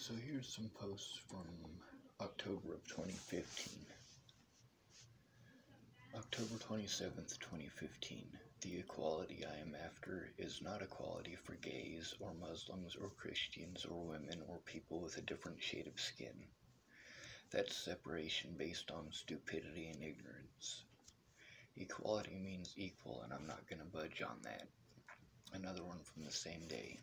So here's some posts from October of 2015. October 27th, 2015. The equality I am after is not equality for gays or Muslims or Christians or women or people with a different shade of skin. That's separation based on stupidity and ignorance. Equality means equal, and I'm not going to budge on that. Another one from the same day.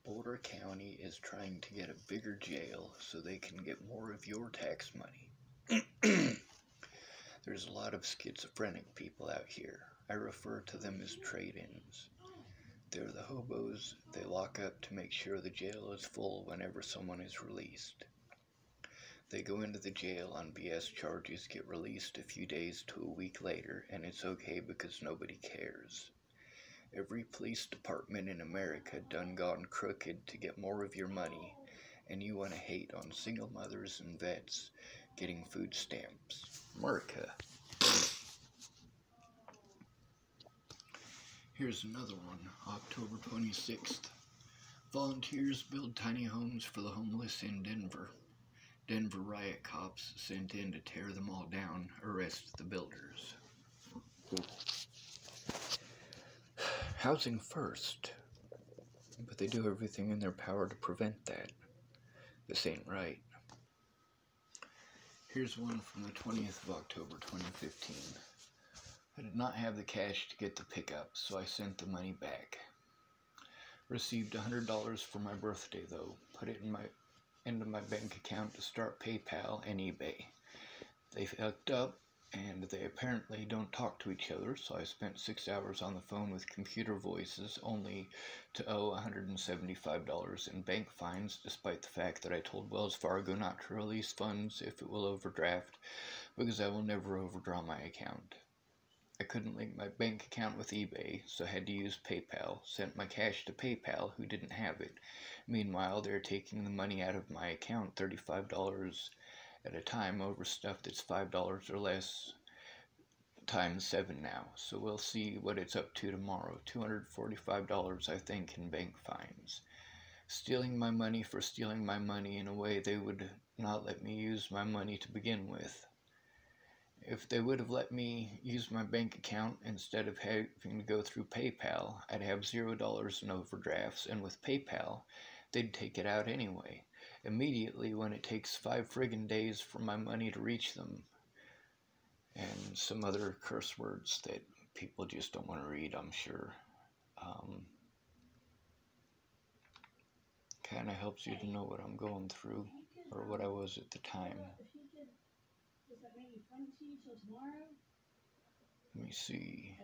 Boulder County is trying to get a bigger jail so they can get more of your tax money. There's a lot of schizophrenic people out here. I refer to them as trade-ins. They're the hobos they lock up to make sure the jail is full whenever someone is released. They go into the jail on BS charges, get released a few days to a week later, and it's okay because nobody cares. Every police department in America done gone crooked to get more of your money, and you want to hate on single mothers and vets getting food stamps. America. Here's another one, October 26th. Volunteers build tiny homes for the homeless in Denver. Denver riot cops sent in to tear them all down, arrest the builders. Housing first, but they do everything in their power to prevent that. This ain't right. Here's one from the 20th of October 2015. I did not have the cash to get the pickup, so I sent the money back. Received $100 for my birthday though. Put it into my bank account to start PayPal and eBay. They fucked up, and they apparently don't talk to each other, so I spent 6 hours on the phone with computer voices only to owe $175 in bank fines, despite the fact that I told Wells Fargo not to release funds if it will overdraft, because I will never overdraw my account. I couldn't link my bank account with eBay, so I had to use PayPal. Sent my cash to PayPal, who didn't have it. Meanwhile, they're taking the money out of my account, $35 at a time, over stuff that's $5 or less times 7 now. So we'll see what it's up to tomorrow. $245, I think, in bank fines. Stealing my money for stealing my money in a way they would not let me use my money to begin with. If they would have let me use my bank account instead of having to go through PayPal, I'd have $0 in overdrafts, and with PayPal, they'd take it out anyway, immediately when it takes 5 friggin' days for my money to reach them. And some other curse words that people just don't want to read, I'm sure. Kind of helps you to know what I'm going through, or what I was at the time. Let me see.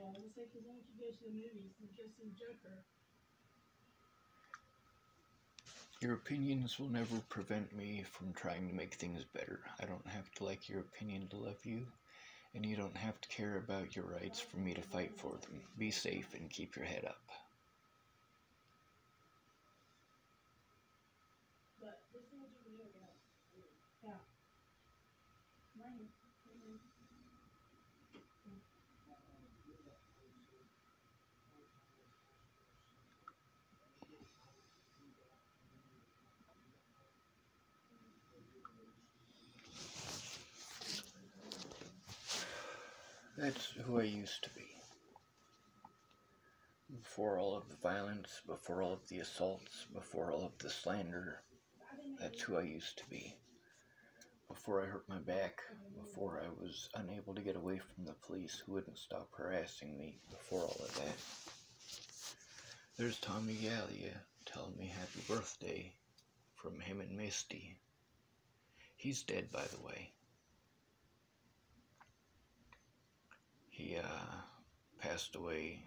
Your opinions will never prevent me from trying to make things better. I don't have to like your opinion to love you, and you don't have to care about your rights for me to fight for them. Be safe and keep your head up. That's who I used to be. Before all of the violence, before all of the assaults, before all of the slander, that's who I used to be. Before I hurt my back, before I was unable to get away from the police who wouldn't stop harassing me, before all of that. There's Tommy Gallia telling me happy birthday from him and Misty. He's dead, by the way. He passed away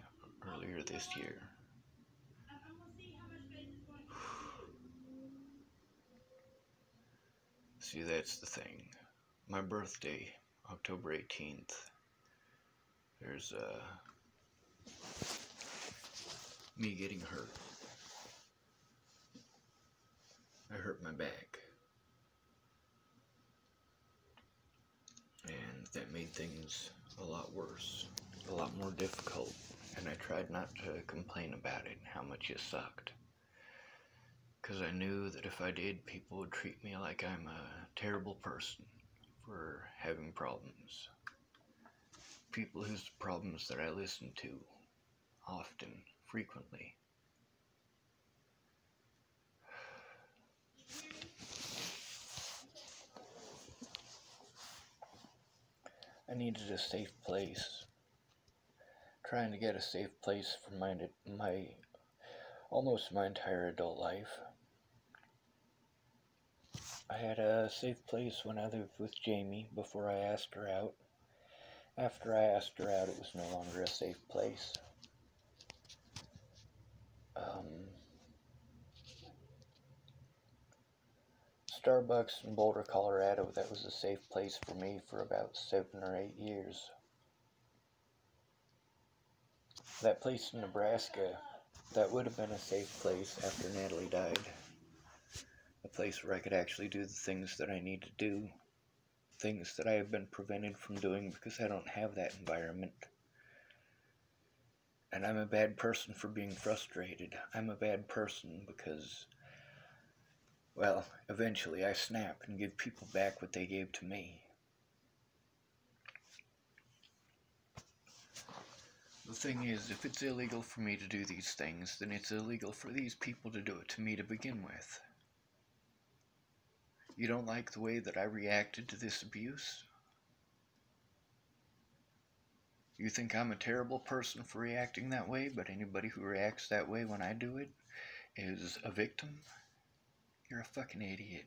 earlier this year. See, that's the thing. My birthday, October 18th, there's me getting hurt. I hurt my back. And that made things a lot worse, a lot more difficult, and I tried not to complain about it, how much it sucked. because I knew that if I did, people would treat me like I'm a terrible person for having problems. People whose problems that I listen to often, frequently. I needed a safe place. Trying to get a safe place for my almost my entire adult life. I had a safe place when I lived with Jamie before I asked her out. After I asked her out, it was no longer a safe place. Starbucks in Boulder, Colorado, that was a safe place for me for about 7 or 8 years. That place in Nebraska, that would have been a safe place after Natalie died. A place where I could actually do the things that I need to do. Things that I have been prevented from doing because I don't have that environment. And I'm a bad person for being frustrated. I'm a bad person because, well, eventually I snap and give people back what they gave to me. The thing is, if it's illegal for me to do these things, then it's illegal for these people to do it to me to begin with. You don't like the way that I reacted to this abuse? You think I'm a terrible person for reacting that way, but anybody who reacts that way when I do it is a victim? You're a fucking idiot.